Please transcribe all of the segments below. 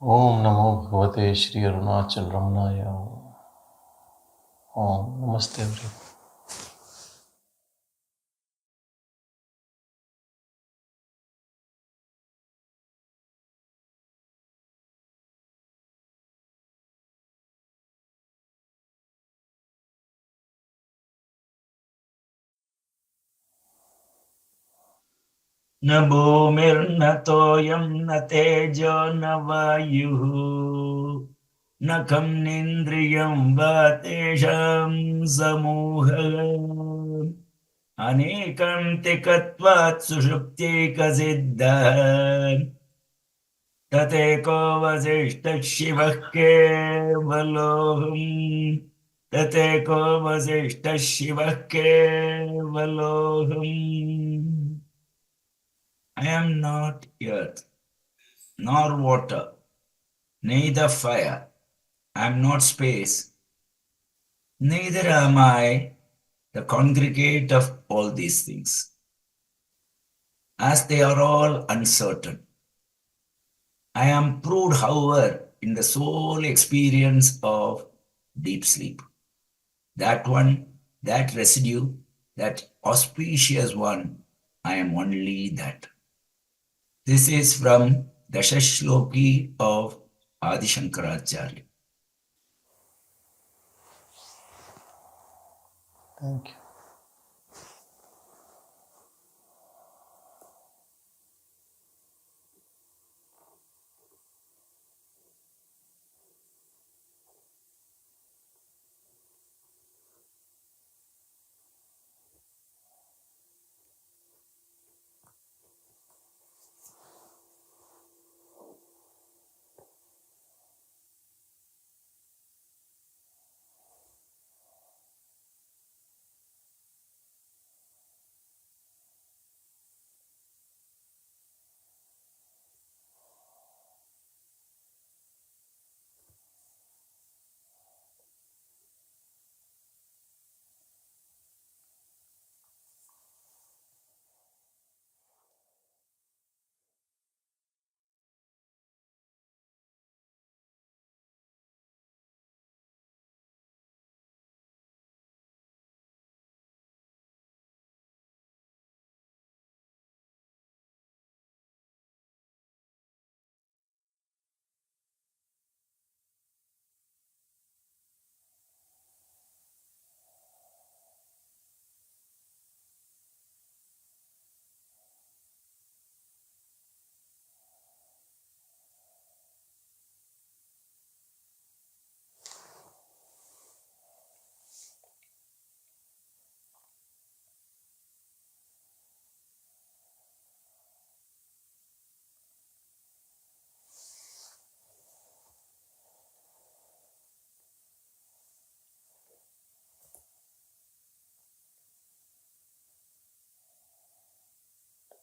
Om Namo Bhagavate Shri Arunachal Ramanaya. Om Namaste everyone. न भूमिर्न तोयं न तेजो न वायुः न खं निन्द्रियं वा तेषां समूहः अनेकन्तिकत्वात् सुषुप्त्यैकसिद्धः ततेको वसिष्ठः शिवः केवलोऽहम् ततेको वसिष्ठः शिवः केवलोऽहम् I am not earth, nor water, neither fire. I am not space, neither am I the congregate of all these things, as they are all uncertain. I am proved, however, in the sole experience of deep sleep. That one, that residue, that auspicious one, I am only that. This is from Dashashloki of Adi Shankaracharya. Thank you.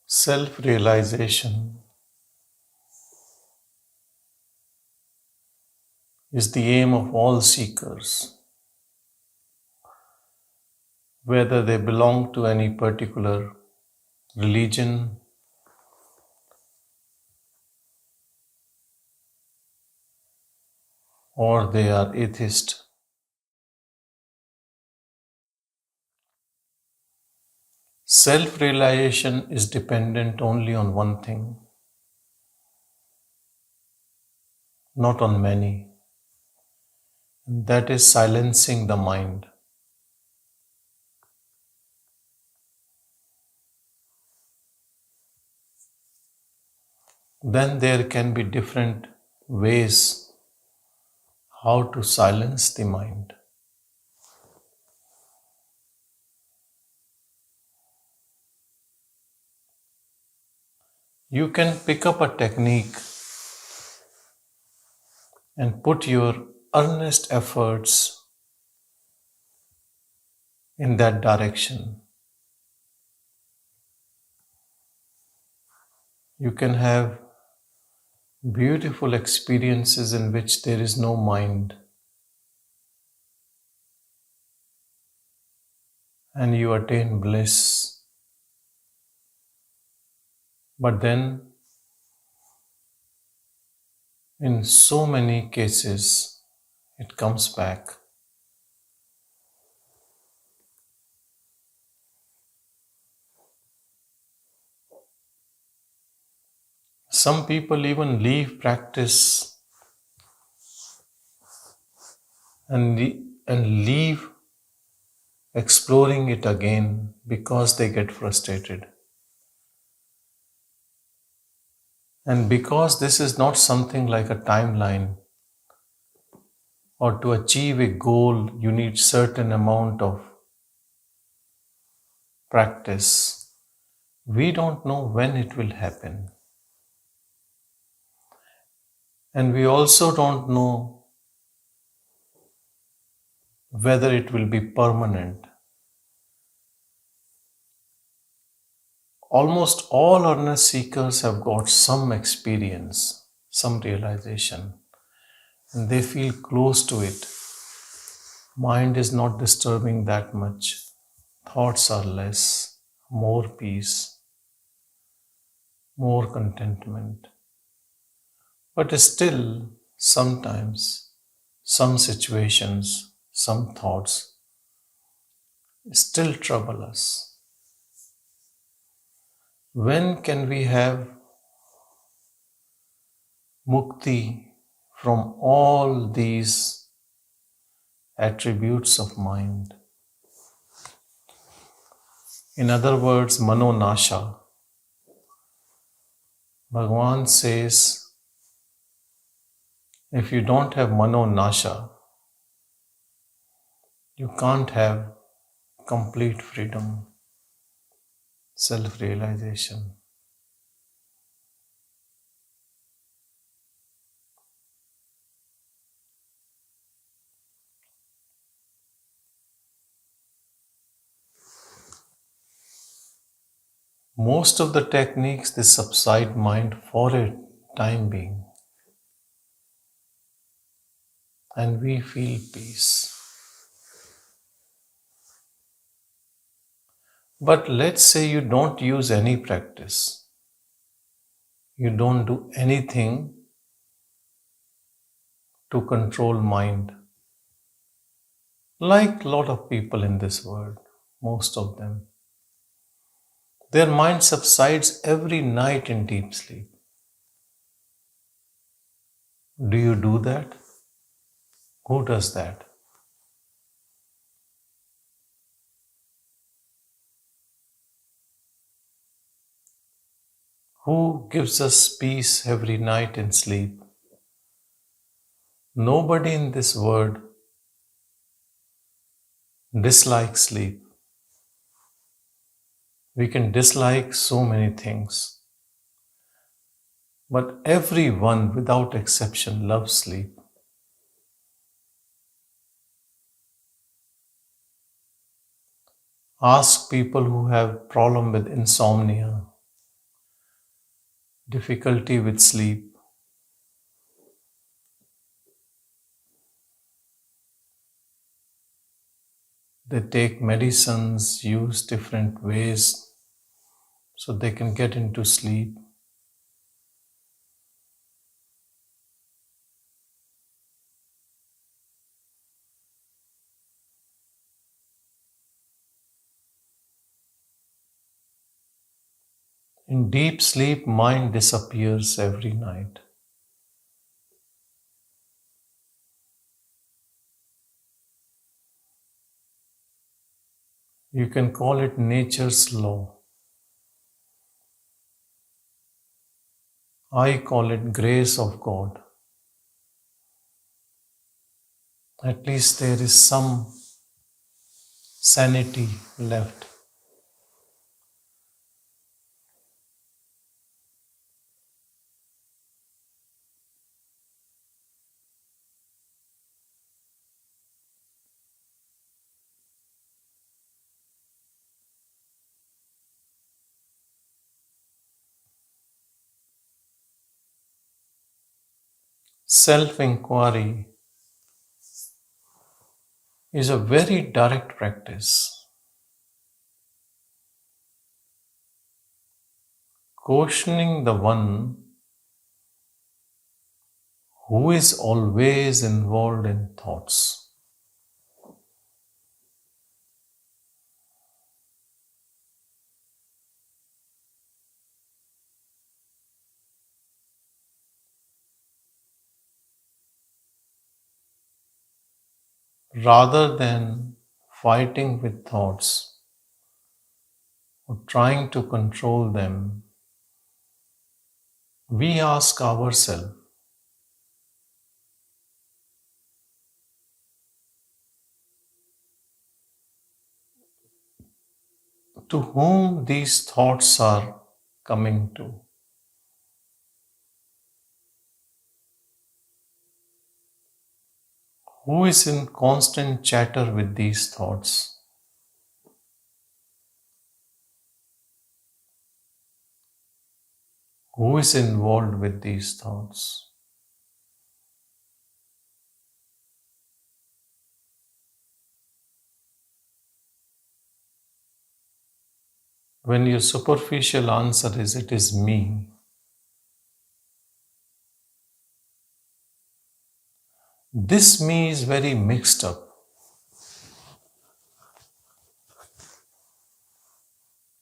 Self-realization is the aim of all seekers, whether they belong to any particular religion or they are atheist. Self-realization is dependent only on one thing, not on many, and that is silencing the mind. Then there can be different ways how to silence the mind. You can pick up a technique and put your earnest efforts in that direction. You can have beautiful experiences in which there is no mind and you attain bliss. But then In so many cases, it comes back. Some people even leave practice and leave exploring it again because they get frustrated. And because this is not something like a timeline, or to achieve a goal, you need certain amount of practice. We don't know when it will happen. And we also don't know whether it will be permanent. Almost all earnest seekers have got some experience, some realization, and they feel close to it. Mind is not disturbing that much. Thoughts are less, more peace, more contentment. But still, sometimes, some situations, some thoughts still trouble us. When can we have mukti from all these attributes of mind? In other words, manonasha. Bhagavan says, if you don't have manonasha, you can't have complete freedom, self-realization. Most of the techniques, they subside mind for a time being, and we feel peace. But let's say you don't use any practice, you don't do anything to control mind, like a lot of people in this world, most of them. Their mind subsides every night in deep sleep. Do you do that? Who does that? Who gives us peace every night in sleep? Nobody in this world dislikes sleep. We can dislike so many things, but everyone without exception loves sleep. Ask people who have problem with insomnia, difficulty with sleep. They take medicines, use different ways so they can get into sleep. In deep sleep, mind disappears every night. You can call it nature's law. I call it grace of God. At least there is some sanity left. Self-inquiry is a very direct practice. Questioning the one who is always involved in thoughts. Rather than fighting with thoughts or trying to control them, we ask ourselves, to whom these thoughts are coming to. Who is in constant chatter with these thoughts? Who is involved with these thoughts? When your superficial answer is, it is me, this me is very mixed up.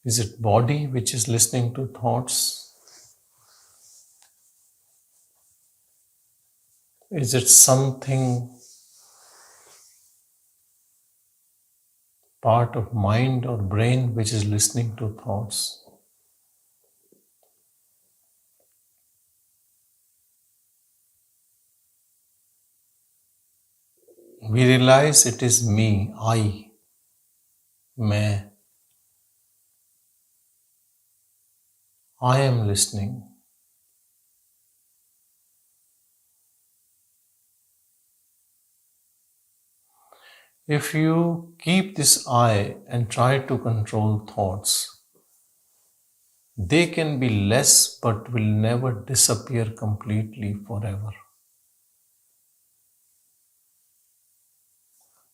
Is it body which is listening to thoughts? Is it something part of mind or brain which is listening to thoughts? We realize it is me, मैं, I am listening. If you keep this I and try to control thoughts, they can be less but will never disappear completely forever.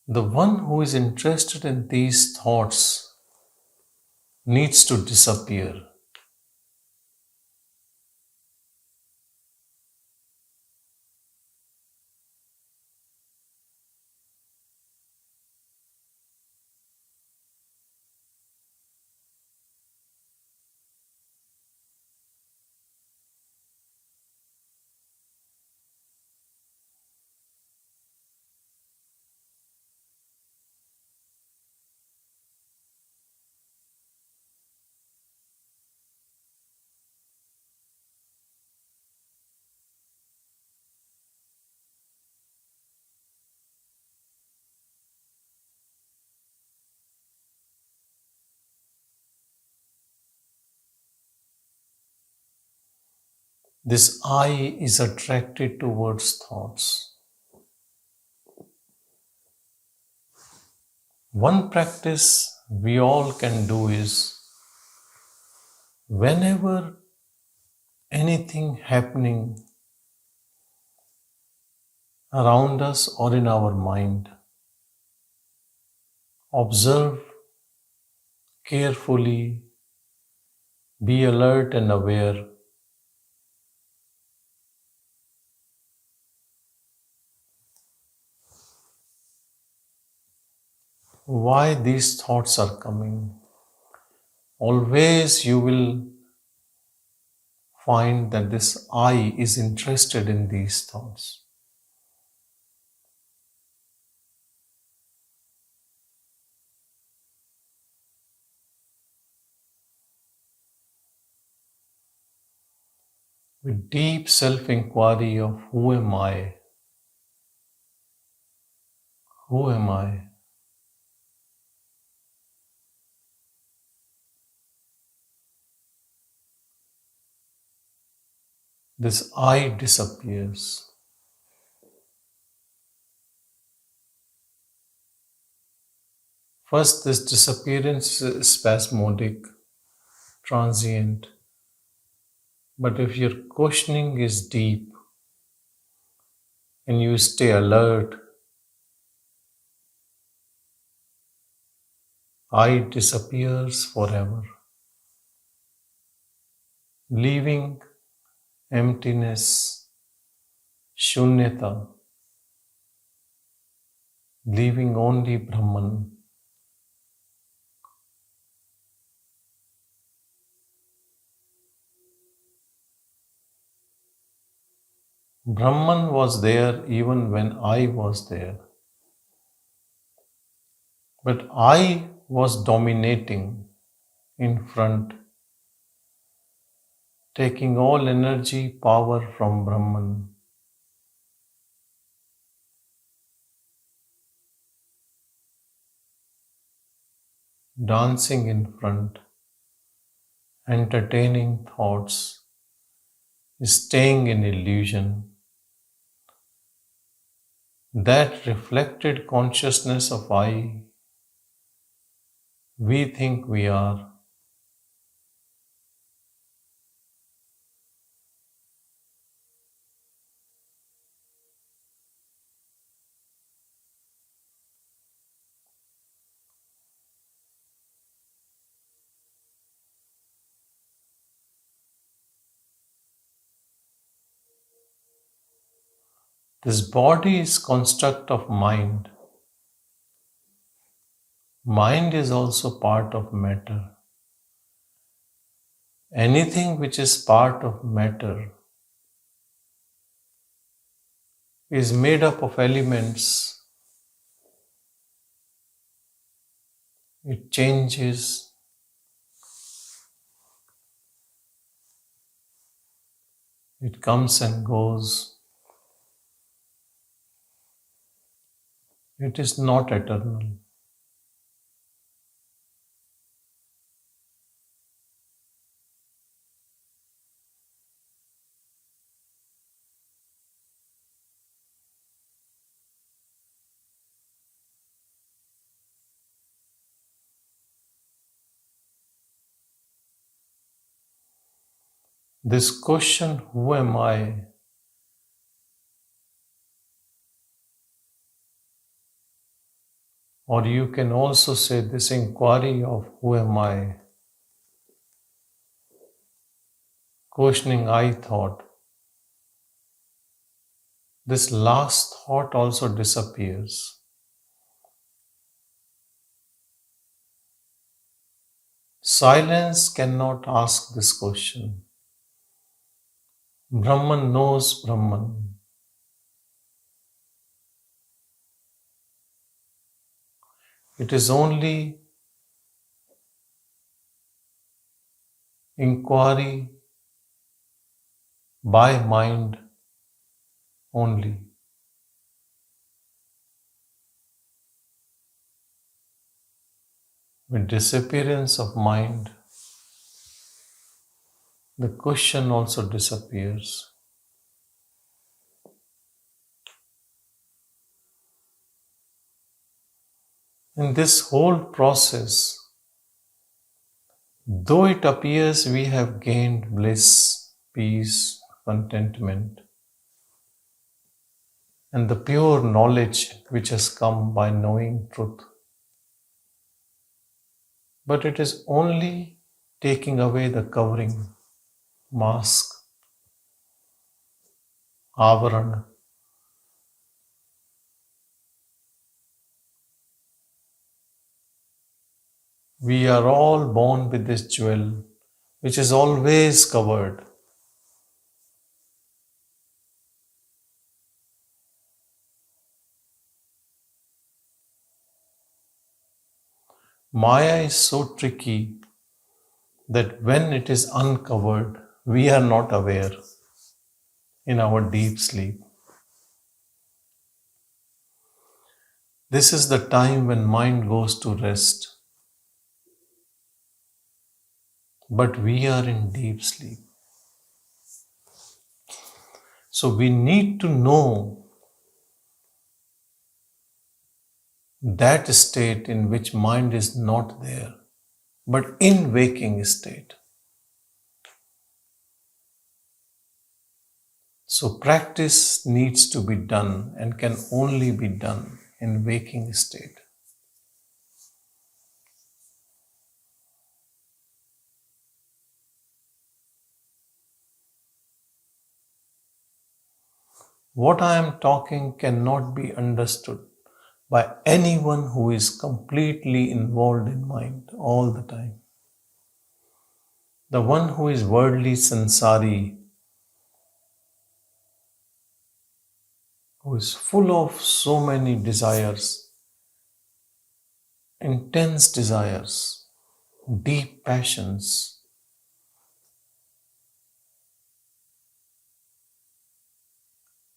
The one who is interested in these thoughts needs to disappear. This I is attracted towards thoughts. One practice we all can do is whenever anything happening around us or in our mind, observe carefully, be alert and aware. Why these thoughts are coming. Always you will find that this I is interested in these thoughts. With deep self-inquiry of who am I? Who am I? This I disappears. First, this disappearance is spasmodic, transient. But if your questioning is deep and you stay alert, I disappears forever, leaving emptiness, Shunyata, leaving only Brahman. Brahman was there even when I was there. But I was dominating in front, taking all energy, power from Brahman. Dancing in front, entertaining thoughts, staying in illusion. That reflected consciousness of I, we think we are. This body is construct of mind. Mind is also part of matter. Anything which is part of matter is made up of elements. It changes, it comes and goes. It is not eternal. This question, who am I? Or you can also say this inquiry of who am I? Questioning I thought. This last thought also disappears. Silence cannot ask this question. Brahman knows Brahman. It is only inquiry by mind only. With disappearance of mind, the question also disappears. In this whole process, though it appears we have gained bliss, peace, contentment, and the pure knowledge which has come by knowing truth, but it is only taking away the covering, mask, avarana. We are all born with this jewel which is always covered. Maya is so tricky that when it is uncovered, we are not aware in our deep sleep. This is the time when mind goes to rest, but we are in deep sleep. So we need to know that state in which mind is not there, but in waking state. So practice needs to be done and can only be done in waking state. What I am talking cannot be understood by anyone who is completely involved in mind all the time. The one who is worldly sansari, who is full of so many desires, intense desires, deep passions,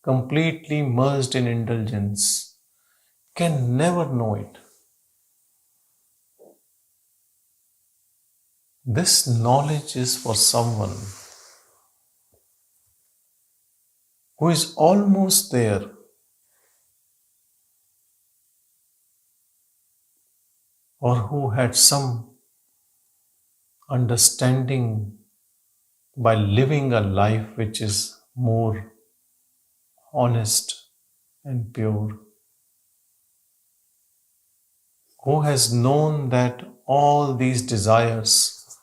completely merged in indulgence, can never know it. This knowledge is for someone who is almost there, or who had some understanding by living a life which is more honest and pure, who has known that all these desires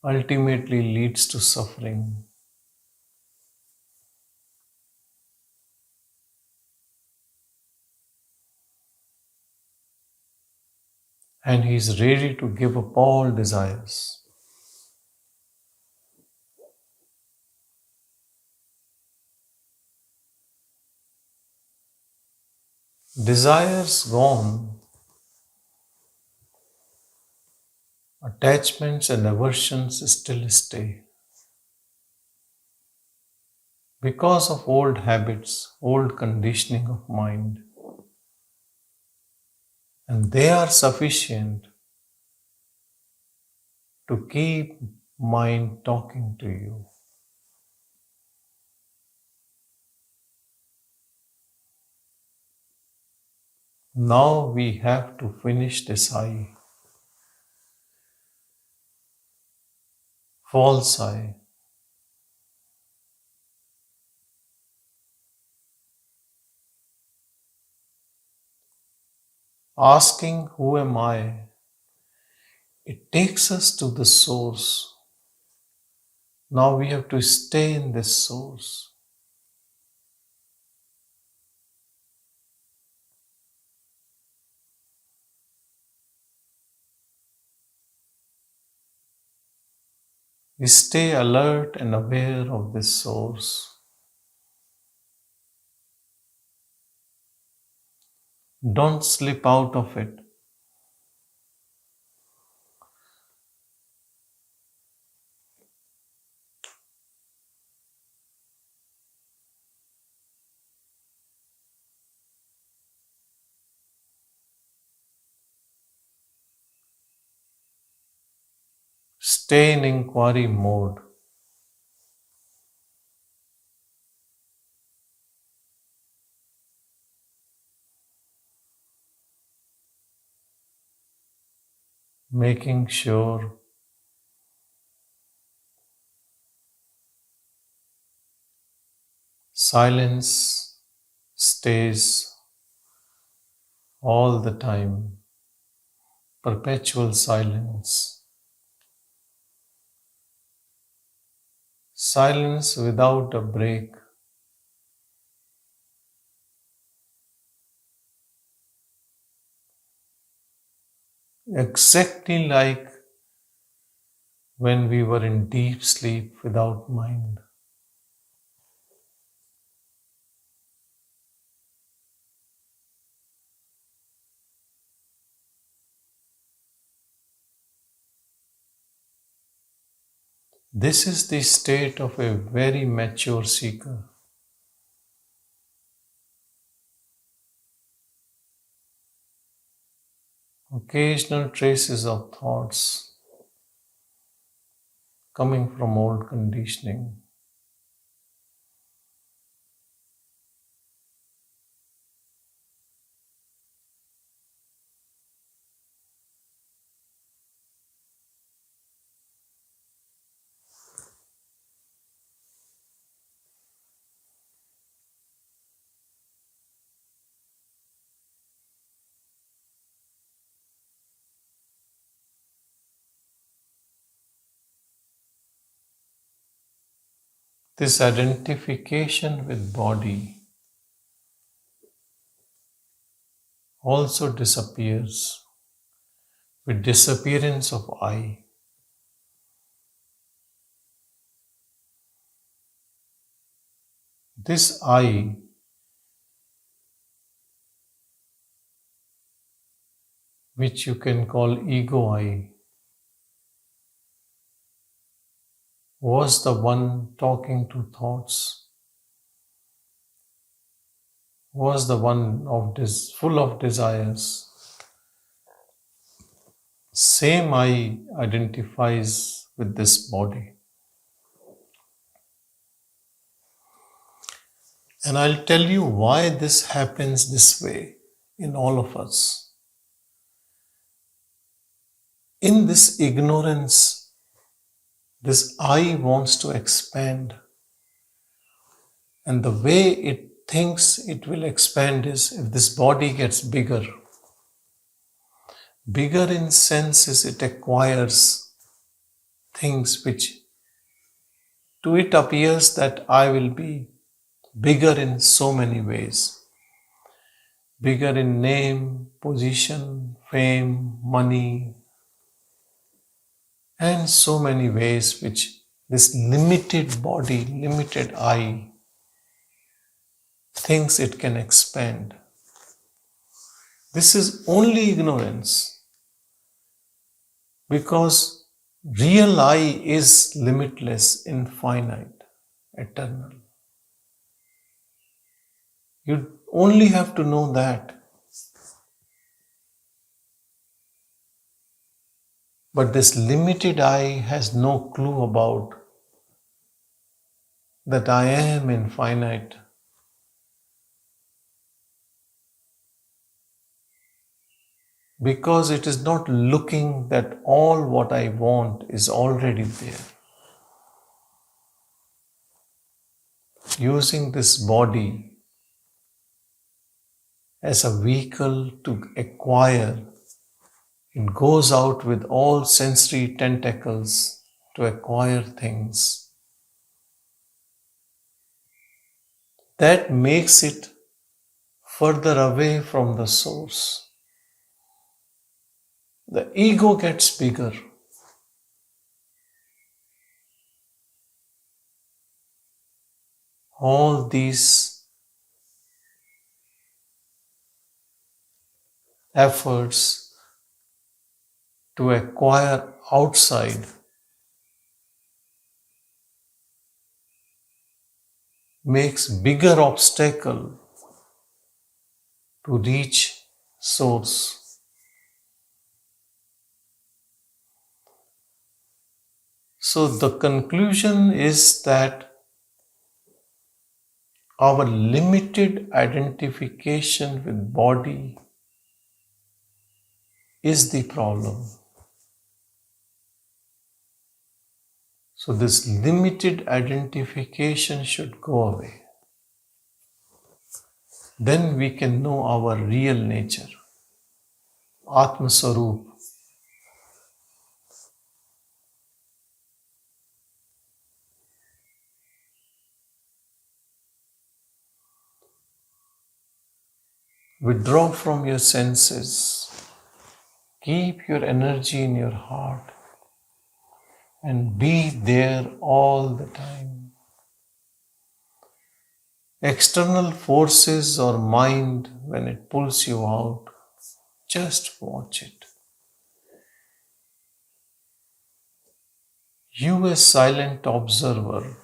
ultimately leads to suffering, and he is ready to give up all desires. Desires gone, attachments and aversions still stay because of old habits, old conditioning of mind, and they are sufficient to keep mind talking to you. Now we have to finish this I, false I, asking who am I? It takes us to the source. Now we have to stay in this source. We stay alert and aware of this source. Don't slip out of it. Stay in inquiry mode. Making sure silence stays all the time, perpetual silence. Silence without a break. Exactly like when we were in deep sleep without mind. This is the state of a very mature seeker. Occasional traces of thoughts coming from old conditioning. This identification with body also disappears with disappearance of I. This I which you can call ego I, was the one talking to thoughts, was the one full of desires. Same I identifies with this body. And I'll tell you why this happens this way in all of us. In this ignorance, this I wants to expand. And the way it thinks it will expand is if this body gets bigger. Bigger in senses, it acquires things which to it appears that I will be bigger in so many ways. Bigger in name, position, fame, money, and so many ways which this limited body, limited I thinks it can expand. This is only ignorance because real I is limitless, infinite, eternal. You only have to know that. But this limited I has no clue about that I am infinite. Because it is not looking that all what I want is already there. Using this body as a vehicle to acquire, it goes out with all sensory tentacles to acquire things. That makes it further away from the source. The ego gets bigger. All these efforts to acquire outside makes bigger obstacle to reach source. So the conclusion is that our limited identification with body is the problem. So this limited identification should go away. Then we can know our real nature, Atma Swarup. Withdraw from your senses. Keep your energy in your heart and be there all the time. External forces or mind, when it pulls you out, just watch it. You, as silent observer,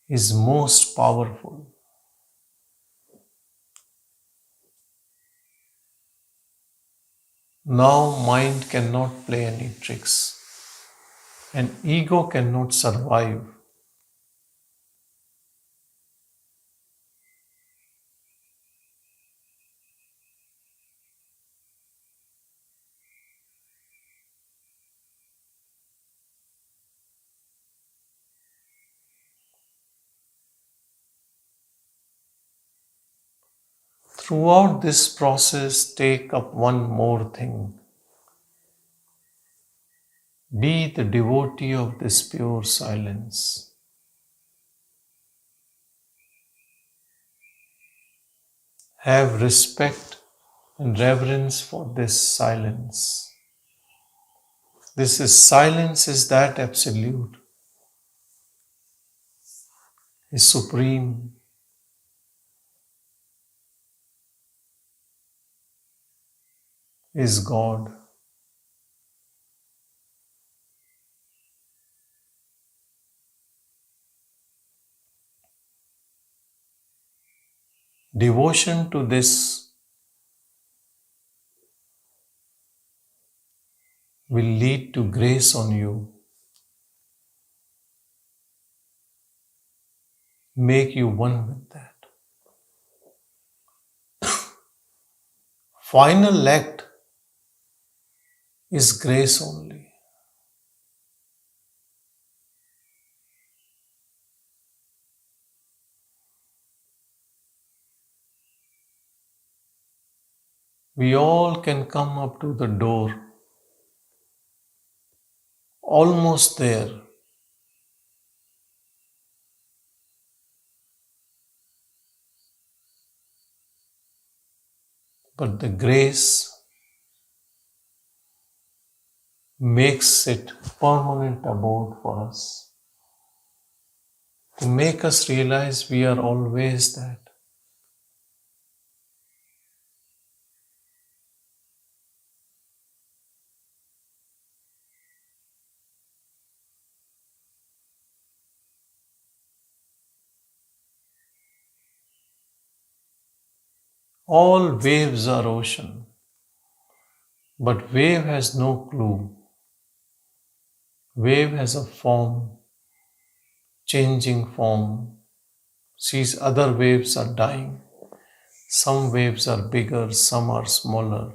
is most powerful. Now mind cannot play any tricks and ego cannot survive. Throughout this process, take up one more thing. Be the devotee of this pure silence. Have respect and reverence for this silence. This is silence is that absolute, is supreme, is God. Devotion to this will lead to grace on you, make you one with that. Final act is grace only. We all can come up to the door, almost there, but the grace makes it permanent abode for us, to make us realize we are always that. All waves are ocean, but wave has no clue. Wave has a form, changing form, sees other waves are dying. Some waves are bigger, some are smaller.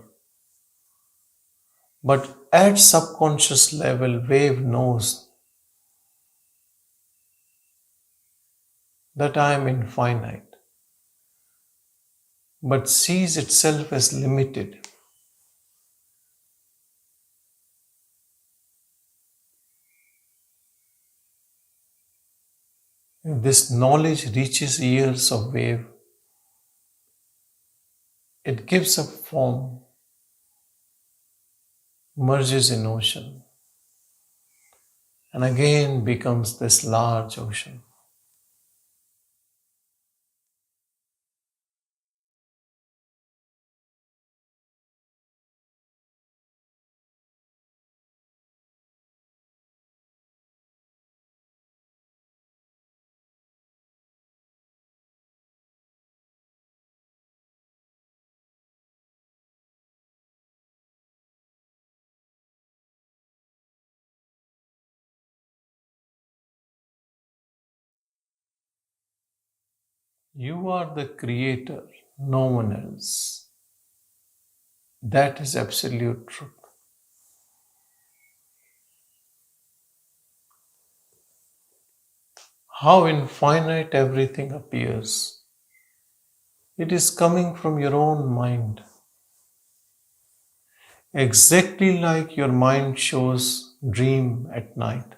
But at subconscious level, wave knows that I am infinite, but sees itself as limited. If this knowledge reaches ears of wave, it gives a form, merges in ocean, and again becomes this large ocean. You are the creator, no one else. That is absolute truth. How infinite everything appears. It is coming from your own mind. Exactly like your mind shows dream at night.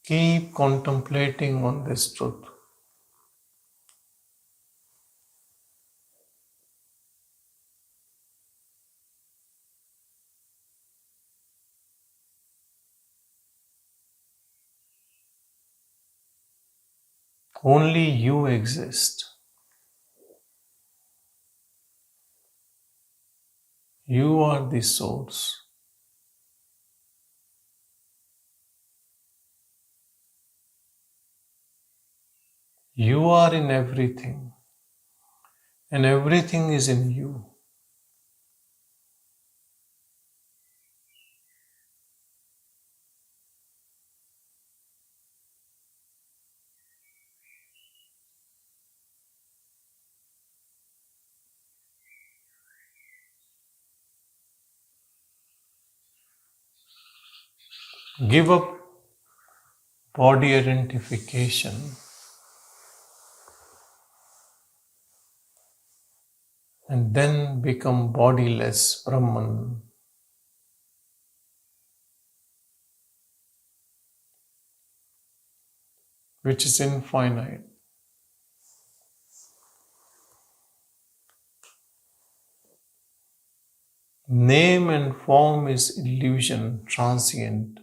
Keep contemplating on this truth. Only you exist. You are the source. You are in everything, and everything is in you. Give up body identification, and then become bodiless Brahman. Which is infinite. Name and form is illusion, transient.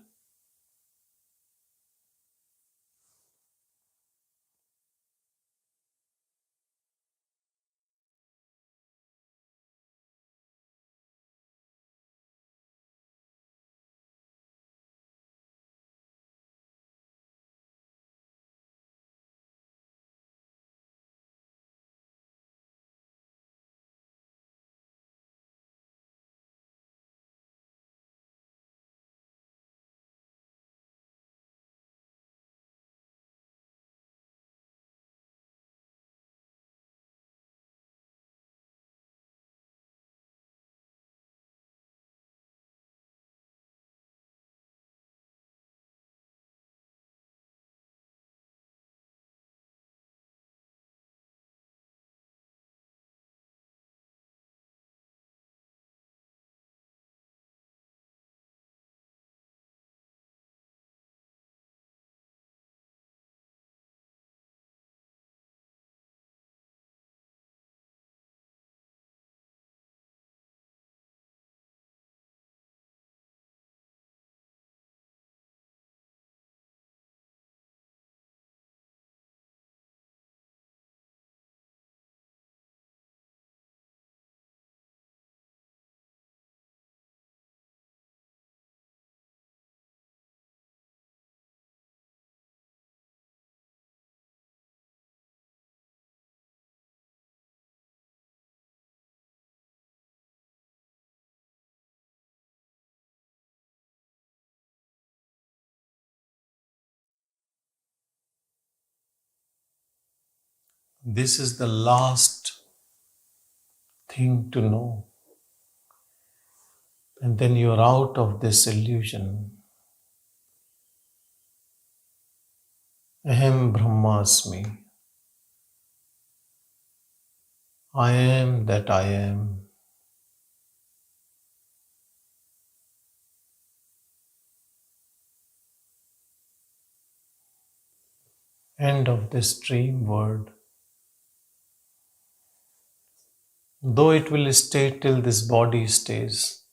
This is the last thing to know. And then you're out of this illusion. Aham Brahmasmi. I am that I am. End of this dream word. Though it will stay till this body stays.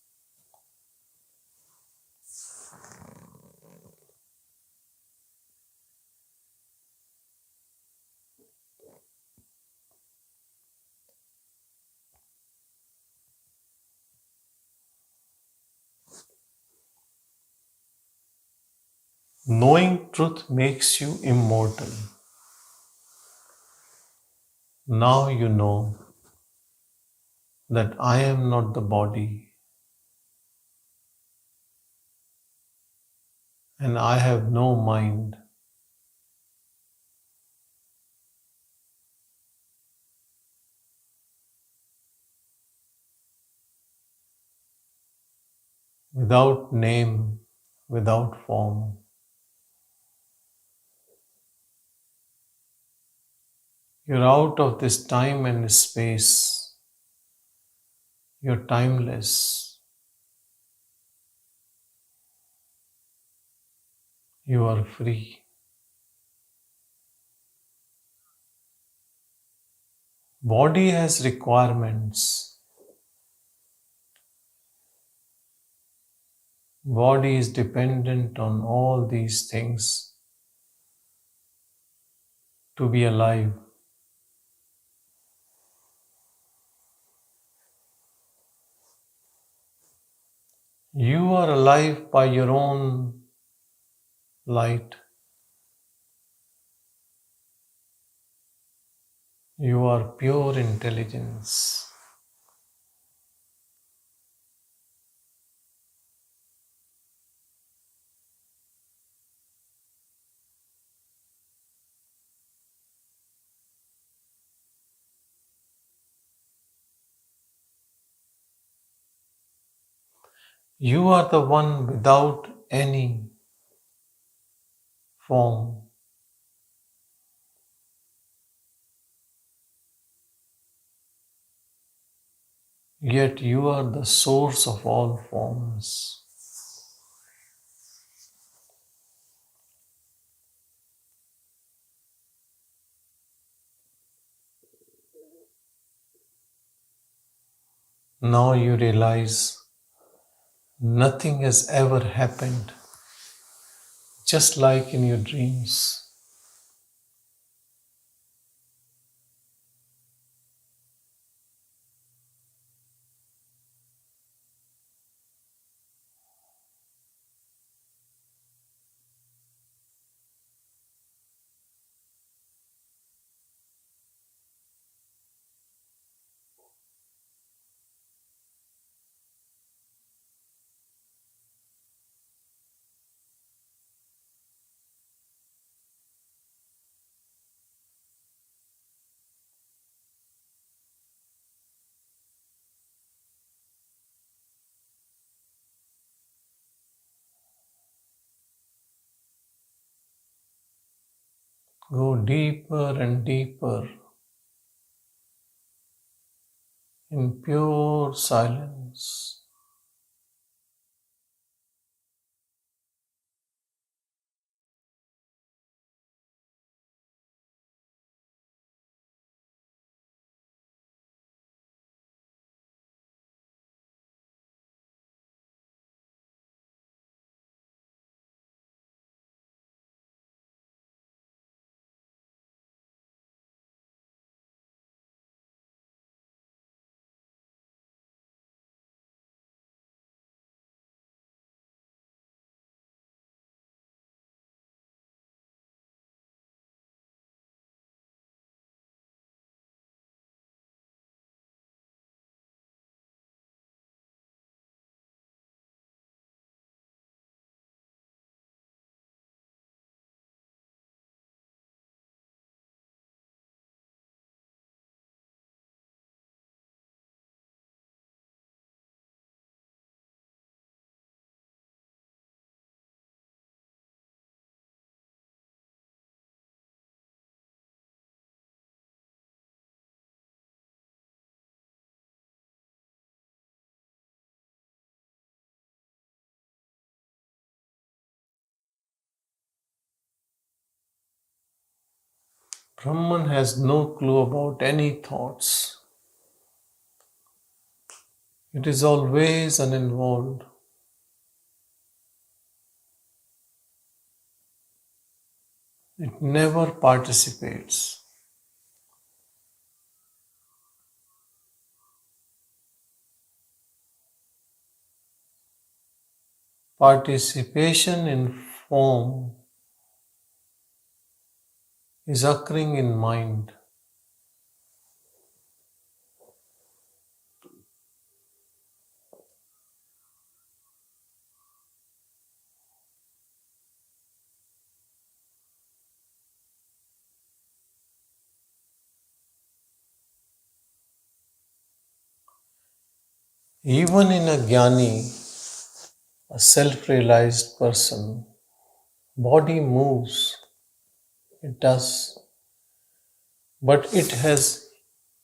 Knowing truth makes you immortal. Now you know that I am not the body and I have no mind. Without name, without form. You're out of this time and space. You're timeless. You are free. Body has requirements. Body is dependent on all these things to be alive. You are alive by your own light. You are pure intelligence. You are the one without any form. Yet you are the source of all forms. Now you realize nothing has ever happened, just like in your dreams. Go deeper and deeper in pure silence. Brahman has no clue about any thoughts. It is always uninvolved. It never participates. Participation in form is occurring in mind. Even in a jnani, a self-realized person, body moves, it does, but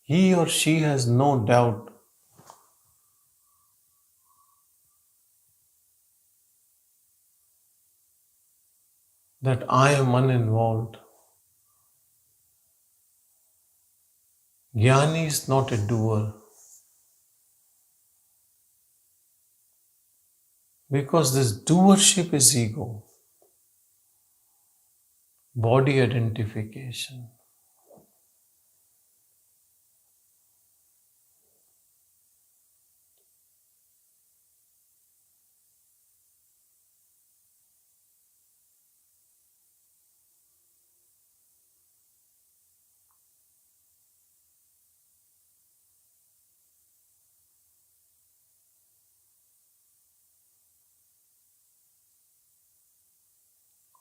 he or she has no doubt that I am uninvolved. Jnani is not a doer because this doership is ego, body identification.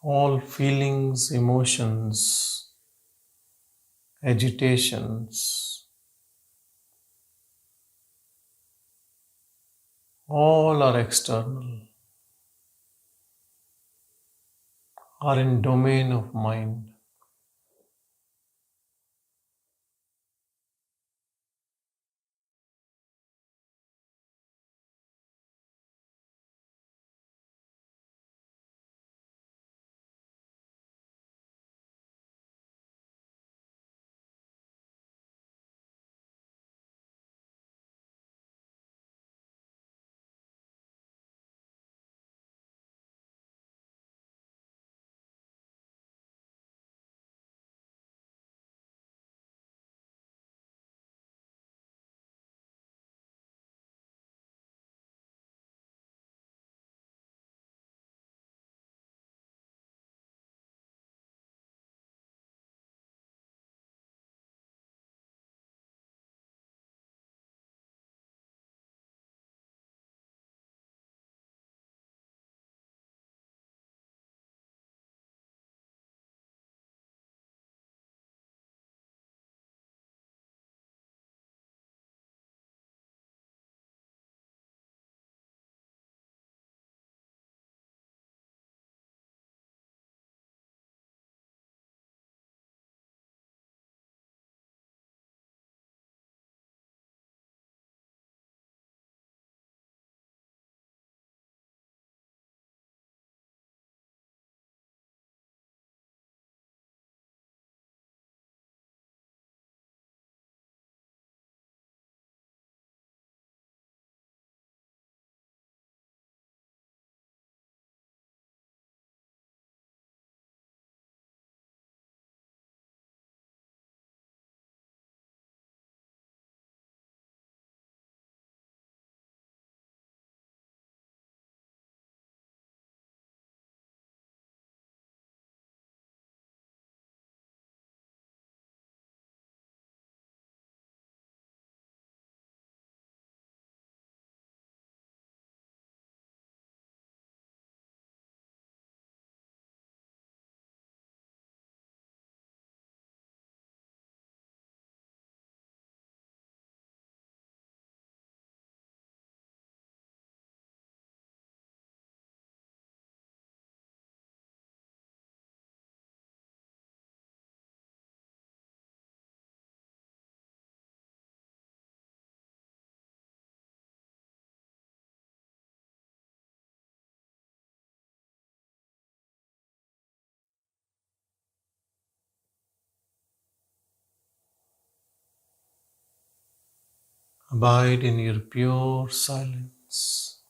All feelings, emotions, agitations, all are external. are in domain of mind. Abide in your pure silence.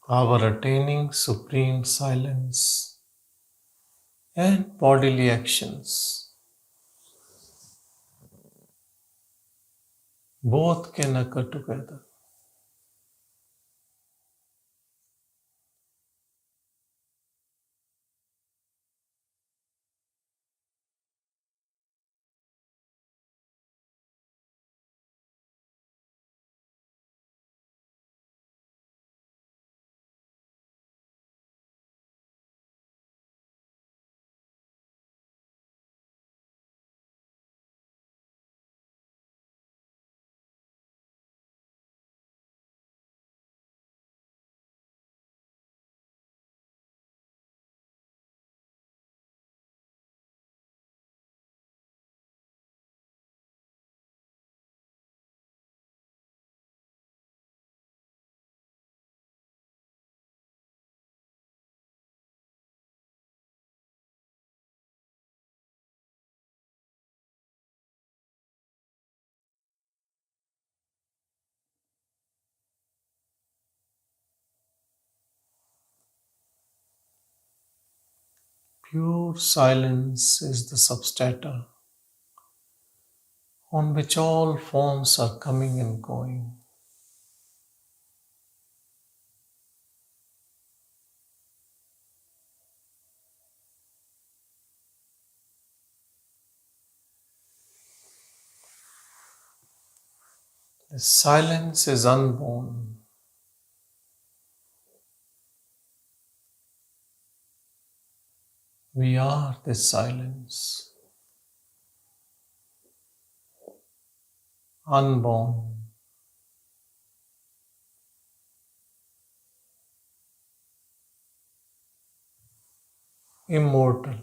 Our attaining supreme silence and bodily actions both can occur together. Pure silence is the substrata on which all forms are coming and going. The silence is unborn. We are this silence, unborn, immortal.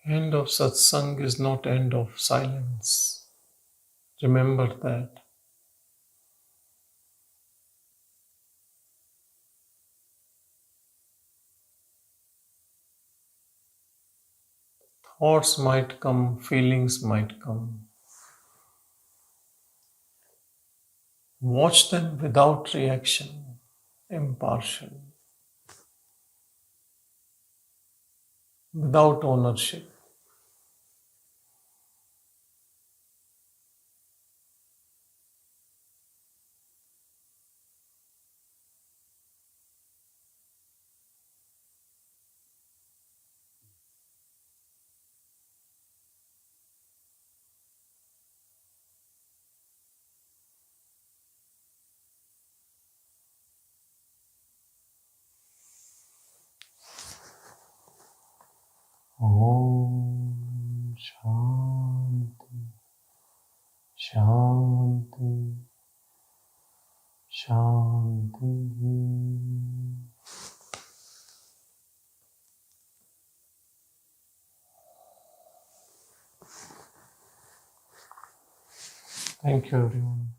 End of satsang is not end of silence. Remember that. Thoughts might come, feelings might come. Watch them without reaction, impartial, without ownership. Om Shanti. Shanti. Thank you, everyone.